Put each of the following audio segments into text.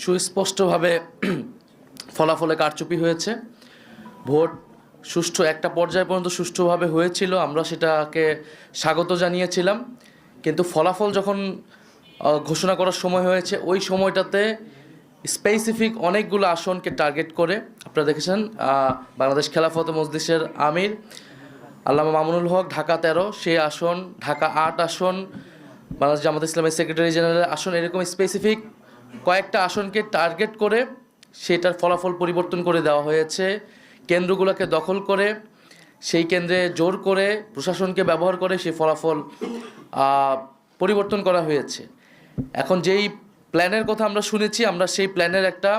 সুস্পষ্টভাবে ফলাফলে কারচুপি হয়েছে। ভোট সুষ্ঠু একটা পর্যায় পর্যন্ত সুষ্ঠুভাবে হয়েছিল, আমরা সেটাকে স্বাগত জানিয়েছিলাম। কিন্তু ফলাফল যখন ঘোষণা করার সময় হয়েছে, ওই সময়টাতে স্পেসিফিক অনেকগুলো আসনকে টার্গেট করে, আপনারা দেখেছেন বাংলাদেশ খেলাফত মজলিসের আমির আল্লামা মামুনুল হক ঢাকা 13, সেই আসন, ঢাকা 8 আসন, বাংলাদেশ জামাত ইসলামের সেক্রেটারি জেনারেল আসন, এরকম স্পেসিফিক কয়েকটা আসনকে টার্গেট করে সেটার ফলাফল পরিবর্তন করে দেওয়া হয়েছে। কেন্দ্রগুলোকে দখল করে, সেই কেন্দ্রে জোর করে, প্রশাসনকে ব্যবহার করে সেই ফলাফল পরিবর্তন করা হয়েছে। এখন যেই প্ল্যানের কথা আমরা শুনেছি, আমরা সেই প্ল্যানের একটা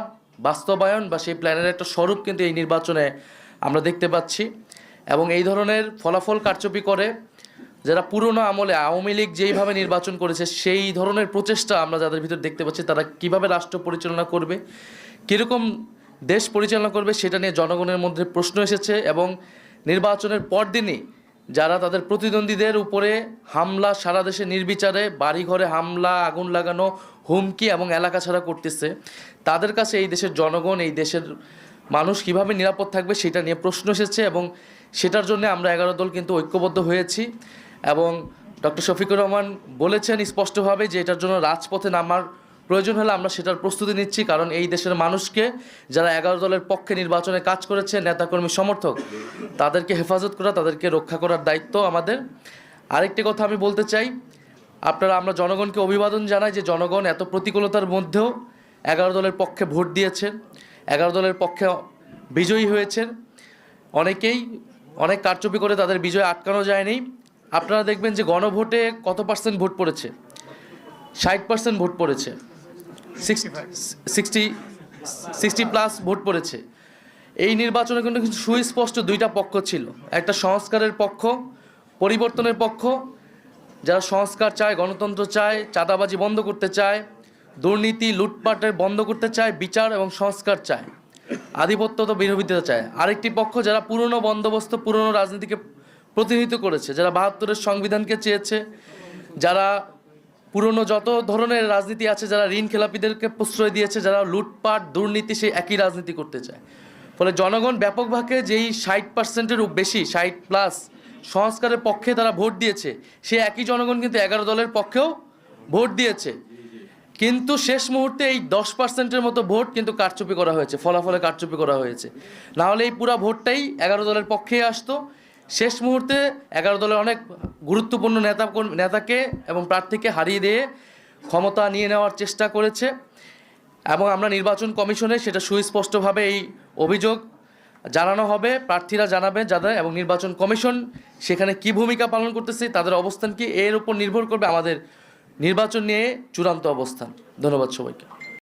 বাস্তবায়ন বা সেই প্ল্যানের একটা স্বরূপ কিন্তু এই নির্বাচনে আমরা দেখতে পাচ্ছি। এবং এই ধরনের ফলাফল কারচুপি করে যারা পুরনো আমলে আওয়ামী লীগ যেইভাবে নির্বাচন করেছে, সেই ধরনের প্রচেষ্টা আমরা যাদের ভিতর দেখতে পাচ্ছি, তারা কিভাবে রাষ্ট্র পরিচালনা করবে, কীরকম দেশ পরিচালনা করবে, সেটা নিয়ে জনগণের মধ্যে প্রশ্ন এসেছে। এবং নির্বাচনের পরদিনই যারা তাদের প্রতিদ্বন্দ্বীদের উপরে হামলা, সারা দেশে নির্বিচারে বাড়িঘরে হামলা, আগুন লাগানো, হুমকি এবং এলাকা ছাড়া করতেছে, তাদের কাছে এই দেশের জনগণ, এই দেশের মানুষ কিভাবে নিরাপদ থাকবে সেটা নিয়ে প্রশ্ন এসেছে। এবং সেটার জন্য আমরা 11 দল কিন্তু ঐক্যবদ্ধ হয়েছি। এবং ডক্টর শফিকুর রহমান বলেছেন স্পষ্টভাবে যে এটার জন্য রাজপথে নামার প্রয়োজন হলে আমরা সেটার প্রস্তুতি নিচ্ছি। কারণ এই দেশের মানুষকে, যারা 11 দলের পক্ষে নির্বাচনে কাজ করেছে, নেতাকর্মী সমর্থক, তাদেরকে হেফাজত করা, তাদেরকে রক্ষা করার দায়িত্ব আমাদের। আরেকটি কথা আমি বলতে চাই, আমরা জনগণকে অভিবাদন জানাই যে জনগণ এত প্রতিকূলতার মধ্যেও 11 দলের পক্ষে ভোট দিয়েছেন, 11 দলের পক্ষে বিজয়ী হয়েছেন। অনেকেই অনেক কারচুপি করে তাদের বিজয় আটকানো যায়নি। আপনারা দেখবেন যে গণভোটে কত পার্সেন্ট ভোট পড়েছে, 60% ভোট পড়েছে, 60+ ভোট পড়েছে। এই নির্বাচনে কিন্তু কিছু সুস্পষ্ট দুইটা পক্ষ ছিল, একটা সংস্কারের পক্ষ, পরিবর্তনের পক্ষ, যারা সংস্কার চায়, গণতন্ত্র চায়, চাঁদাবাজি বন্ধ করতে চায়, দুর্নীতি লুটপাটের বন্ধ করতে চায়, বিচার এবং সংস্কার চায়, আধিপত্য তো বিরোধিতা চায়। আরেকটি পক্ষ যারা পুরনো বন্দোবস্ত, পুরনো রাজনীতিকে প্রতিনিধিত্ব করেছে, যারা 72-এর সংবিধানকে চেয়েছে, যারা পুরনো যত ধরনের রাজনীতি আছে, যারা ঋণ খেলাপিদেরকে প্রশ্রয় দিয়েছে, যারা লুটপাট দুর্নীতি, সেই একই রাজনীতি করতে চায়। ফলে জনগণ ব্যাপকভাবে যেই 60%-এরও বেশি, 60+ সংস্কারের পক্ষে তারা ভোট দিয়েছে, সেই একই জনগণ কিন্তু 11 দলের পক্ষেও ভোট দিয়েছে। কিন্তু শেষ মুহূর্তে এই 10%-এর মতো ভোট কিন্তু কারচুপি করা হয়েছে, ফলাফলে কারচুপি করা হয়েছে। না হলে এই পুরো ভোটটাই 11 দলের পক্ষেই আসতো। শেষ মুহূর্তে 11 দলের অনেক গুরুত্বপূর্ণ নেতাকে এবং প্রার্থীকে হারিয়ে দিয়ে ক্ষমতা নিয়ে নেওয়ার চেষ্টা করেছে। এবং আমরা নির্বাচন কমিশনে সেটা সুস্পষ্টভাবে এই অভিযোগ জানানো হবে, প্রার্থীরা জানাবেন যাদের, এবং নির্বাচন কমিশন সেখানে কি ভূমিকা পালন করতেছে, তাদের অবস্থান কি, এর উপর নির্ভর করবে আমাদের নির্বাচন নিয়ে চূড়ান্ত অবস্থান। ধন্যবাদ সবাইকে।